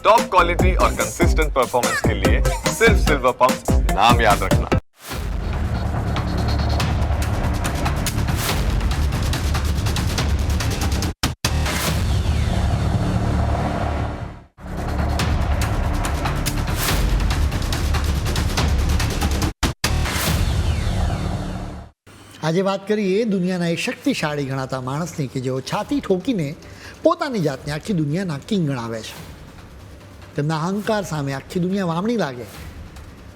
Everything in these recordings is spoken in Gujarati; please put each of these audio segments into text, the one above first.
टॉप क्वालिटी और कंसिस्टेंट परफॉर्मेंस के लिए सिर्फ सिल्वर पंप नाम याद रखना। આજે વાત કરીએ દુનિયાના એક શક્તિશાળી ગણાતા માણસની કે જેઓ છાતી ઠોકીને પોતાની જાતને આખી દુનિયાના કિંગ ગણાવે છે. તેમના અહંકાર સામે આખી દુનિયા વામણી લાગે,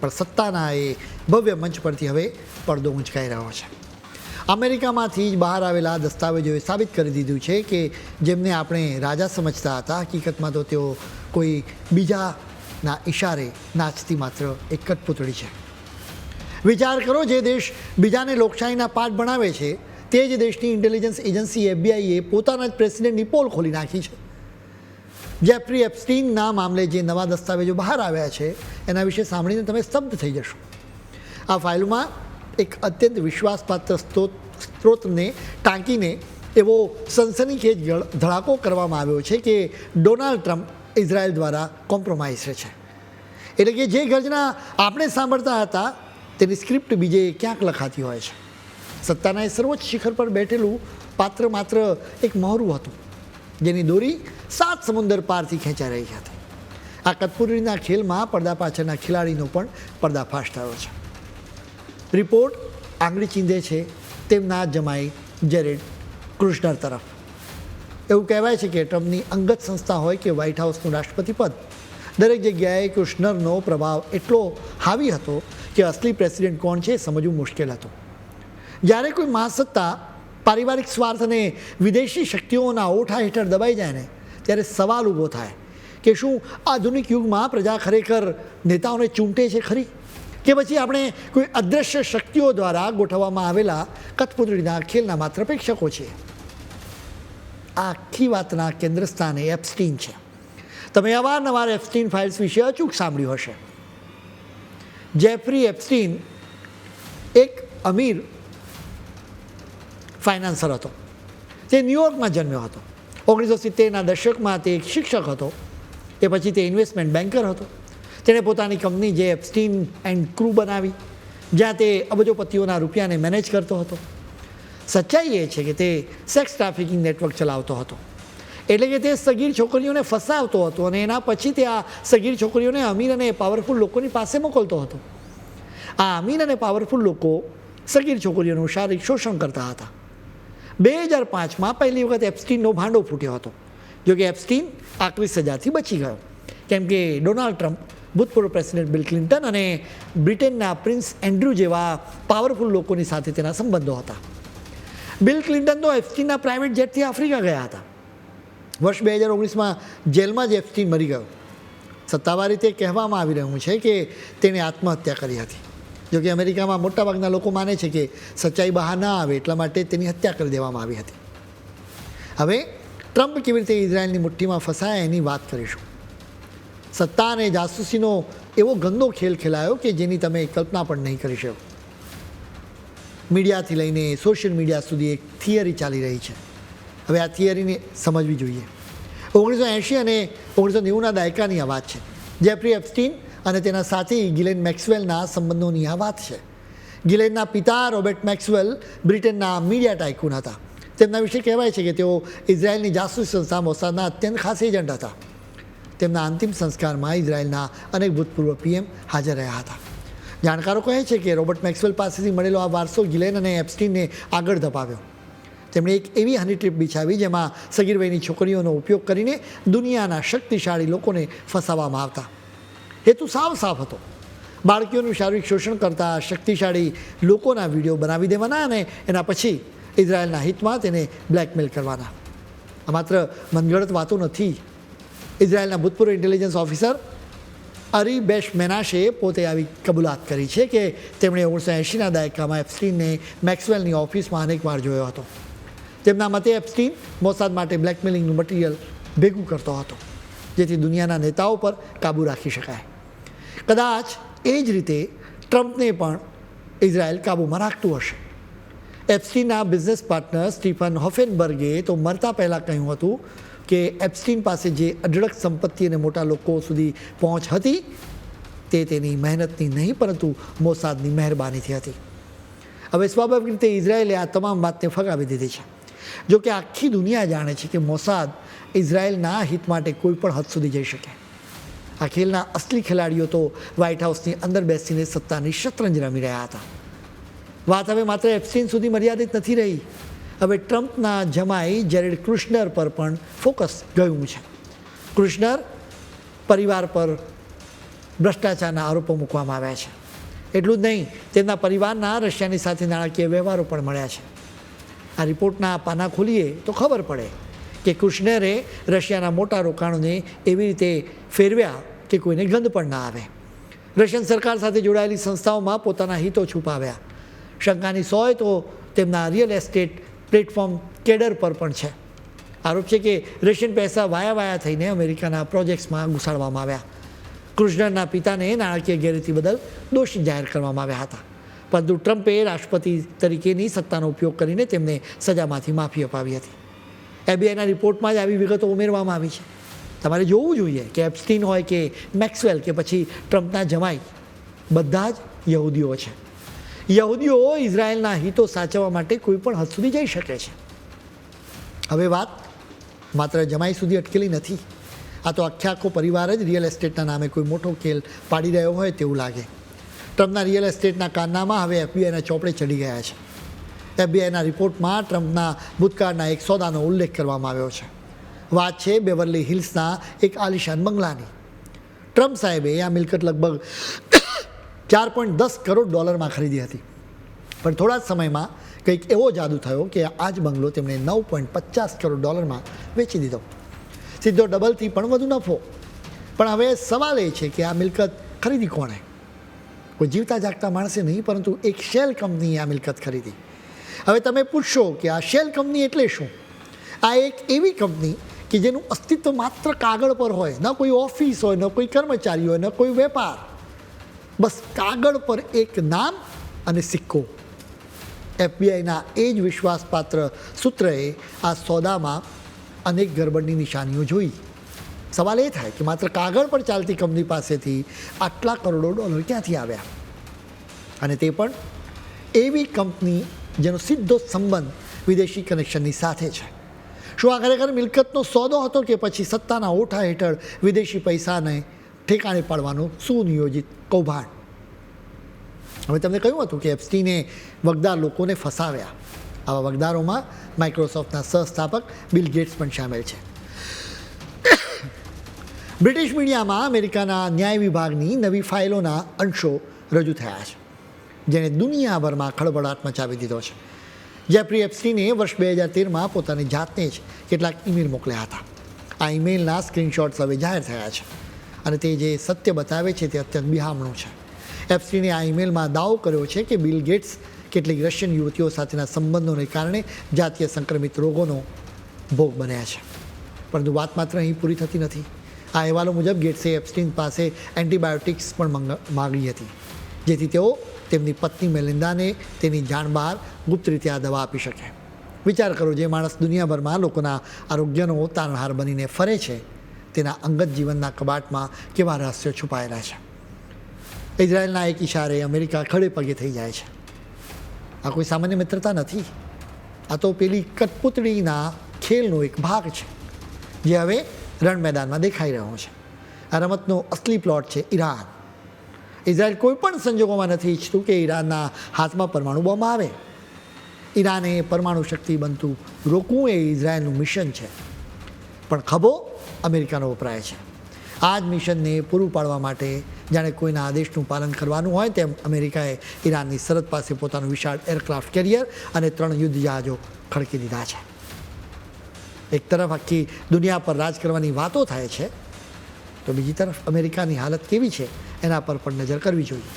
પણ સત્તાના એ ભવ્ય મંચ પરથી હવે પડદો ઊંચકાઈ રહ્યો છે. અમેરિકામાંથી જ બહાર આવેલા દસ્તાવેજોએ સાબિત કરી દીધું છે કે જેમને આપણે રાજા સમજતા હતા, હકીકતમાં તો તેઓ કોઈ બીજાના ઇશારે નાચતી માત્ર એક કઠપૂતળી છે. વિચાર કરો, જે દેશ બીજાને લોકશાહીના પાઠ ભણાવે છે તે જ દેશની ઇન્ટેલિજન્સ એજન્સી FBI પોતાના જ પ્રેસિડેન્ટની પોલ ખોલી નાખી છે. જેફરી એપ્સ્ટીનના મામલે જે નવા દસ્તાવેજો બહાર આવ્યા છે એના વિશે સાંભળીને તમે સ્તબ્ધ થઈ જશો. આ ફાઇલમાં એક અત્યંત વિશ્વાસપાત્ર સ્ત્રોતને ટાંકીને એવો સનસનીખેજ ધડાકો કરવામાં આવ્યો છે કે ડોનાલ્ડ ટ્રમ્પ ઇઝરાયલ દ્વારા કોમ્પ્રોમાઇઝ છે. એટલે કે જે ગર્જના આપણે સાંભળતા હતા તેની સ્ક્રિપ્ટ બીજે ક્યાંક લખાતી હોય છે. સત્તાના એ સર્વોચ્ચ શિખર પર બેઠેલું પાત્ર માત્ર એક મહોરું હતું જેની દોરી 7 સમુદ્ર પારથી ખેંચાઈ રહી હતી. આ કઠપૂતળીના ખેલમાં પડદા પાછળના ખેલાડીનો પણ પર્દાફાશ થયો છે. રિપોર્ટ આંગળી ચીંધે છે તેમના જમાઈ જેરેડ કુશનર તરફ. એવું કહેવાય છે કે ટ્રમ્પની અંગત સંસ્થા હોય કે વ્હાઇટ હાઉસનું રાષ્ટ્રપતિ પદ, દરેક જગ્યાએ કુશનરનો પ્રભાવ એટલો હાવી હતો કે અસલી પ્રેસિડેન્ટ કોણ છે સમજવું મુશ્કેલ હતું. જ્યારે કોઈ મહાસત્તા પારિવારિક સ્વાર્થ અને વિદેશી શક્તિઓના ઓઠા હેઠળ દબાઈ જાય ને ત્યારે સવાલ ઊભો થાય કે શું આધુનિક યુગમાં પ્રજા ખરેખર નેતાઓને ચૂંટે છે ખરી, કે પછી આપણે કોઈ અદૃશ્ય શક્તિઓ દ્વારા ગોઠવવામાં આવેલા કઠપૂતળીના ખેલના માત્ર પ્રેક્ષકો છીએ. આ આખી વાતના કેન્દ્ર સ્થાને એપ્સ્ટીન છે. તમે અવારનવાર એપ્સ્ટીન ફાઇલ્સ વિશે અચૂક સાંભળ્યું હશે. જેફરી એપ્સ્ટીન એક અમીર ફાઇનાન્સર હતો. તે ન્યૂયોર્કમાં જન્મ્યો હતો. 1970ના દશકમાં તે એક શિક્ષક હતો. એ પછી તે ઇન્વેસ્ટમેન્ટ બેન્કર હતો. તેણે પોતાની કંપની જે એપ્સ્ટીન એન્ડ ક્રૂ બનાવી, જ્યાં તે અબજોપતિઓના રૂપિયાને મેનેજ કરતો હતો. સચ્ચાઈ એ છે કે તે સેક્સ ટ્રાફિકિંગ નેટવર્ક ચલાવતો હતો. એટલે કે તે સગીર છોકરીઓને ફસાવતો હતો અને એના પછી તે આ સગીર છોકરીઓને અમીર અને પાવરફુલ લોકોની પાસે મોકલતો હતો. આ અમીર અને પાવરફુલ લોકો સગીર છોકરીઓનું શારીરિક શોષણ કરતા હતા. 2005માં પહેલી વખત એપ્સ્ટીનનો ભાંડો ફૂટ્યો હતો. જોકે એપ્સ્ટીન આકરી સજાથી બચી ગયો, કેમ કે ડોનાલ્ડ ટ્રમ્પ, ભૂતપૂર્વ પ્રેસિડેન્ટ બિલ ક્લિન્ટન અને બ્રિટનના પ્રિન્સ એન્ડ્રુ જેવા પાવરફુલ લોકોની સાથે તેના સંબંધો હતા. બિલ ક્લિન્ટન તો એપ્સ્ટીનના પ્રાઇવેટ જેટથી આફ્રિકા ગયા હતા. વર્ષ 2019માં જેલમાં જ એપ્સ્ટીન મરી ગયો. સત્તાવાર રીતે કહેવામાં આવી રહ્યું છે કે તેણે આત્મહત્યા કરી હતી. જોકે અમેરિકામાં મોટાભાગના લોકો માને છે કે સચ્ચાઈ બહાર ના આવે એટલા માટે તેની હત્યા કરી દેવામાં આવી હતી. હવે ટ્રમ્પ કેવી રીતે ઇઝરાયલની મુઠ્ઠીમાં ફસાયા એની વાત કરીશું. સત્તા અને જાસૂસીનો એવો ગંદો ખેલ ખેલાયો કે જેની તમે કલ્પના પણ નહીં કરી શકો. મીડિયાથી લઈને સોશિયલ મીડિયા સુધી એક થિયરી ચાલી રહી છે. હવે આ થિયરીને સમજવી જોઈએ. 1980 અને 1990ના દાયકાની આ વાત છે. જેફરી એપ્સ્ટીન અને તેના સાથી ગિલેન મેક્સવેલના સંબંધોની આ વાત છે. ગિલેનના પિતા રોબર્ટ મેક્સવેલ બ્રિટનના મીડિયા ટાઇકૂન હતા. તેમના વિશે કહેવાય છે કે તેઓ ઇઝરાયલની જાસૂસી સંસ્થા મોસાદના અત્યંત ખાસ એજન્ટ હતા. તેમના અંતિમ સંસ્કારમાં ઇઝરાયલના અનેક ભૂતપૂર્વ PM હાજર રહ્યા હતા. જાણકારો કહે છે કે રોબર્ટ મેક્સવેલ પાસેથી મળેલો આ વારસો ગિલેન અને એપ્સ્ટીનને આગળ ધપાવ્યો. તેમણે એક એવી હની ટ્રીપ બિછાવી જેમાં સગીર વયની છોકરીઓનો ઉપયોગ કરીને દુનિયાના શક્તિશાળી લોકોને ફસાવવામાં આવતા. હેતુ સાવ સાફ હતો: બાળકીઓનું શારીરિક શોષણ કરતા શક્તિશાળી લોકોના વિડીયો બનાવી દેવાના અને એના પછી ઇઝરાયલના હિતમાં તેને બ્લેકમેલ કરવાના. આ માત્ર મનગઢંત વાતો નથી. ઇઝરાયલના ભૂતપૂર્વ ઇન્ટેલિજન્સ ઓફિસર અરી બેશ મેનાશે પોતે આવી કબૂલાત કરી છે કે તેમણે 1980ના દાયકામાં એપ્સ્ટીનને મેક્સવેલની ઓફિસમાં અનેક વાર જોયો હતો. તેમના મતે એપ્સ્ટીન મોસાદ માટે બ્લેકમેલિંગનું મટીરિયલ ભેગું કરતો હતો જેથી દુનિયાના નેતાઓ પર કાબૂ રાખી શકાય. કદાચ એ જ રીતે ટ્રમ્પને પણ ઇઝરાયલ કાબૂમાં રાખતું હશે. એપ્સ્ટીનના બિઝનેસ પાર્ટનર સ્ટીફન હોફેનબર્ગે તો મરતા પહેલાં કહ્યું હતું, કે એપ્સ્ટીન પાસે જે અઢળક સંપત્તિ અને મોટા લોકો સુધી પહોંચ હતી તે તેની મહેનતની નહીં પરંતુ મોસાદની મહેરબાનીથી હતી. હવે સ્વાભાવિક રીતે ઇઝરાયેલે આ તમામ વાતને ફગાવી દીધી છે. જો કે આખી દુનિયા જાણે છે કે મોસાદ ઇઝરાયેલના હિત માટે કોઈ પણ હદ સુધી જઈ શકે. આ ખેલના અસલી ખેલાડીઓ તો વ્હાઇટ હાઉસની અંદર બેસીને સત્તાની શતરંજ રમી રહ્યા હતા. વાત હવે માત્ર એપ્સ્ટીન સુધી મર્યાદિત નથી રહી. હવે ટ્રમ્પના જમાઈ જેરેડ કુશનર પર પણ ફોકસ ગયું છે. કુશનર પરિવાર પર ભ્રષ્ટાચારના આરોપો મૂકવામાં આવ્યા છે. એટલું જ નહીં, તેમના પરિવારના રશિયાની સાથે નાણાકીય વ્યવહારો પણ મળ્યા છે. આ રિપોર્ટના પાના ખોલીએ તો ખબર પડે કે કુશનરે રશિયાના મોટા રોકાણોને એવી રીતે ફેરવ્યા કે કોઈને ગંધ પણ ના આવે. રશિયન સરકાર સાથે જોડાયેલી સંસ્થાઓમાં પોતાના હિતો છુપાવ્યા. શંકાની સોય તો તેમના રિયલ એસ્ટેટ પ્લેટફોર્મ કેડર પર પણ છે. આરોપ છે કે રશિયન પૈસા વાયા થઈને અમેરિકાના પ્રોજેક્ટ્સમાં ઘુસાડવામાં આવ્યા. કુશનરના પિતાને નાણાકીય ગેરરીતિ બદલ દોષિત જાહેર કરવામાં આવ્યા હતા, પરંતુ ટ્રમ્પે રાષ્ટ્રપતિ તરીકેની સત્તાનો ઉપયોગ કરીને તેમને સજામાંથી માફી અપાવી હતી. એફબીઆઈના રિપોર્ટમાં જ આવી વિગતો ઉમેરવામાં આવી છે. તમારે જોવું જોઈએ કે એપ્સ્ટીન હોય કે મેક્સવેલ કે પછી ટ્રમ્પના જમાઈ, બધા જ યહૂદીઓ છે. યહૂદીઓ ઇઝરાયેલના હિતો સાચવવા માટે કોઈ પણ હદ સુધી જઈ શકે છે. હવે વાત માત્ર જમાઈ સુધી અટકેલી નથી. આ તો આખો પરિવાર જ રિયલ એસ્ટેટના નામે કોઈ મોટો ખેલ પાડી રહ્યો હોય તેવું લાગે. ટ્રમ્પના રિયલ એસ્ટેટના કારનામાં હવે એફબીઆઈના ચોપડે ચડી ગયા છે. એફબીઆઈના રિપોર્ટમાં ટ્રમ્પના ભૂતકાળના એક સોદાનો ઉલ્લેખ કરવામાં આવ્યો છે. વાત છે બેવરલી હિલ્સના એક આલિશાન બંગલાની. ટ્રમ્પ સાહેબે આ મિલકત લગભગ $4.10 કરોડ ખરીદી હતી, પણ થોડા જ સમયમાં કંઈક એવો જાદુ થયો કે આ જ બંગલો તેમણે $9.50 કરોડ વેચી દીધો. સીધો ડબલથી પણ વધુ નફો. પણ હવે સવાલ એ છે કે આ મિલકત ખરીદી કોણે? કોઈ જીવતા જાગતા માણસે નહીં, પરંતુ એક શેલ કંપનીએ આ મિલકત ખરીદી. હવે તમે પૂછશો કે આ શેલ કંપની એટલે શું? આ એક એવી કંપની કે જેનું અસ્તિત્વ માત્ર કાગળ પર હોય, ન કોઈ ઓફિસ હોય, ન કોઈ કર્મચારી હોય, ન કોઈ વેપાર. બસ કાગળ પર એક નામ અને સિક્કો. એફબીઆઈના એ જ વિશ્વાસપાત્ર સૂત્રએ આ સોદામાં અનેક ગરબડની નિશાનીઓ જોઈ. સવાલ એ થાય કે માત્ર કાગળ પર ચાલતી કંપની પાસેથી આટલા કરોડો ડોલર ક્યાંથી આવ્યા? અને તે પણ એવી કંપની જેનો સીધો સંબંધ વિદેશી કનેક્શનની સાથે છે. શું આ ખરેખર મિલકતનો સોદો હતો કે પછી સત્તાના ઓઠા હેઠળ વિદેશી પૈસાને ઠેકાણે પાડવાનું સુનિયોજિત કૌભાંડ? હવે તમને કહ્યું હતું કે એપ્સ્ટીને વગદાર લોકોને ફસાવ્યા. આવા વગદારોમાં માઇક્રોસોફ્ટના સહસ્થાપક બિલ ગેટ્સ પણ સામેલ છે. બ્રિટિશ મીડિયામાં અમેરિકાના ન્યાય વિભાગની નવી ફાઇલોના અંશો રજૂ થયા છે, જેણે દુનિયાભરમાં ખળભળાટ મચાવી દીધો છે. જેફરી એપ્સ્ટીને વર્ષ 2013માં પોતાની જાતને જ કેટલાક ઈમેલ મોકલ્યા હતા. આ ઈમેલના સ્ક્રીનશોટ્સ હવે જાહેર થયા છે અને તે જે સત્ય બતાવે છે તે અત્યંત બિહામણું છે. એપ્સ્ટીને આ ઈમેલમાં દાવો કર્યો છે કે બિલ ગેટ્સ કેટલીક રશિયન યુવતીઓ સાથેના સંબંધોને કારણે જાતીય સંક્રમિત રોગોનો ભોગ બન્યા છે. પરંતુ વાત માત્ર અહીં પૂરી થતી નથી. આ અહેવાલો મુજબ ગેટ્સે એપ્સ્ટીન પાસે એન્ટીબાયોટિક્સ પણ માગી હતી, જેથી તેઓ તેમની પત્ની મેલિન્ડાને તેની જાણ બહાર ગુપ્ત રીતે આ દવા આપી શકે. વિચાર કરો, જે માણસ દુનિયાભરમાં લોકોના આરોગ્યનો તારણહાર બનીને ફરે છે, તેના અંગત જીવનના કબાટમાં કેવા રહસ્યો છુપાયેલા છે. ઇઝરાયેલના એક ઇશારે અમેરિકા ખડે પગે થઈ જાય છે. આ કોઈ સામાન્ય મિત્રતા નથી. આ તો પેલી કઠપૂતળીના ખેલનો એક ભાગ છે, જે હવે રણ મેદાનમાં દેખાઈ રહ્યો છે. આ રમતનો અસલી પ્લોટ છે ઈરાન. ઇઝરાયલ કોઈ પણ સંજોગોમાં નથી ઈચ્છતું કે ઈરાનના હાથમાં પરમાણુ બોમ્બ આવે. ઈરાને પરમાણુ શક્તિ બનતું રોકવું એ ઇઝરાયલનું મિશન છે, પણ ખભો અમેરિકાનો વપરાય છે. આ જ મિશનને પૂરું પાડવા માટે જાણે કોઈના આદેશનું પાલન કરવાનું હોય તેમ અમેરિકાએ ઈરાનની સરહદ પાસે પોતાનું વિશાળ એરક્રાફ્ટ કેરિયર અને 3 યુદ્ધ જહાજો ખડકી દીધા છે. એક તરફ આખી દુનિયા પર રાજ કરવાની વાતો થાય છે, તો બીજી તરફ અમેરિકાની હાલત કેવી છે એના પર પણ નજર કરવી જોઈએ.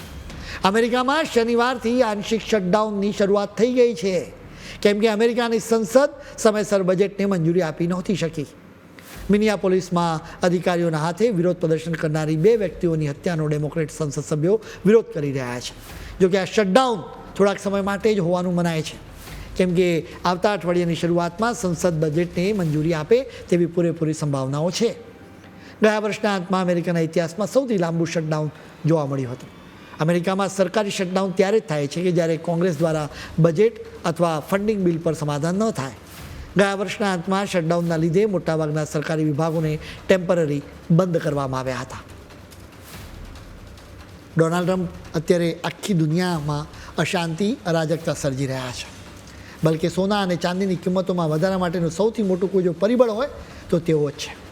અમેરિકામાં શનિવારથી આંશિક શટડાઉનની શરૂઆત થઈ ગઈ છે, કેમ કે અમેરિકાની સંસદ સમયસર બજેટને મંજૂરી આપી નહોતી શકી. મિનિયાપોલિસમાં અધિકારીઓના હાથે વિરોધ પ્રદર્શન કરનારી 2 વ્યક્તિઓની હત્યાનો ડેમોક્રેટ સંસદ સભ્યો વિરોધ કરી રહ્યા છે. જોકે આ શટડાઉન થોડાક સમય માટે જ હોવાનું મનાય છે, કેમ કે આવતા અઠવાડિયાની શરૂઆતમાં સંસદ બજેટને મંજૂરી આપે તેવી પૂરેપૂરી સંભાવનાઓ છે. ગયા વર્ષના અંતમાં અમેરિકાના ઇતિહાસમાં સૌથી લાંબુ શટડાઉન જોવા મળ્યું હતું. અમેરિકામાં સરકારી શટડાઉન ત્યારે જ થાય છે કે જ્યારે કોંગ્રેસ દ્વારા બજેટ અથવા ફંડિંગ બિલ પર સમાધાન ન થાય. ગયા વર્ષના અંતમાં શટડાઉનના લીધે મોટાભાગના સરકારી વિભાગોને ટેમ્પરરી બંધ કરવામાં આવ્યા હતા. ડોનાલ્ડ ટ્રમ્પ અત્યારે આખી દુનિયામાં અશાંતિ અરાજકતા સર્જી રહ્યા છે. બલકે સોના અને ચાંદીની કિંમતોમાં વધારા માટેનું સૌથી મોટું કોઈ જો પરિબળ હોય તો તેઓ જ છે.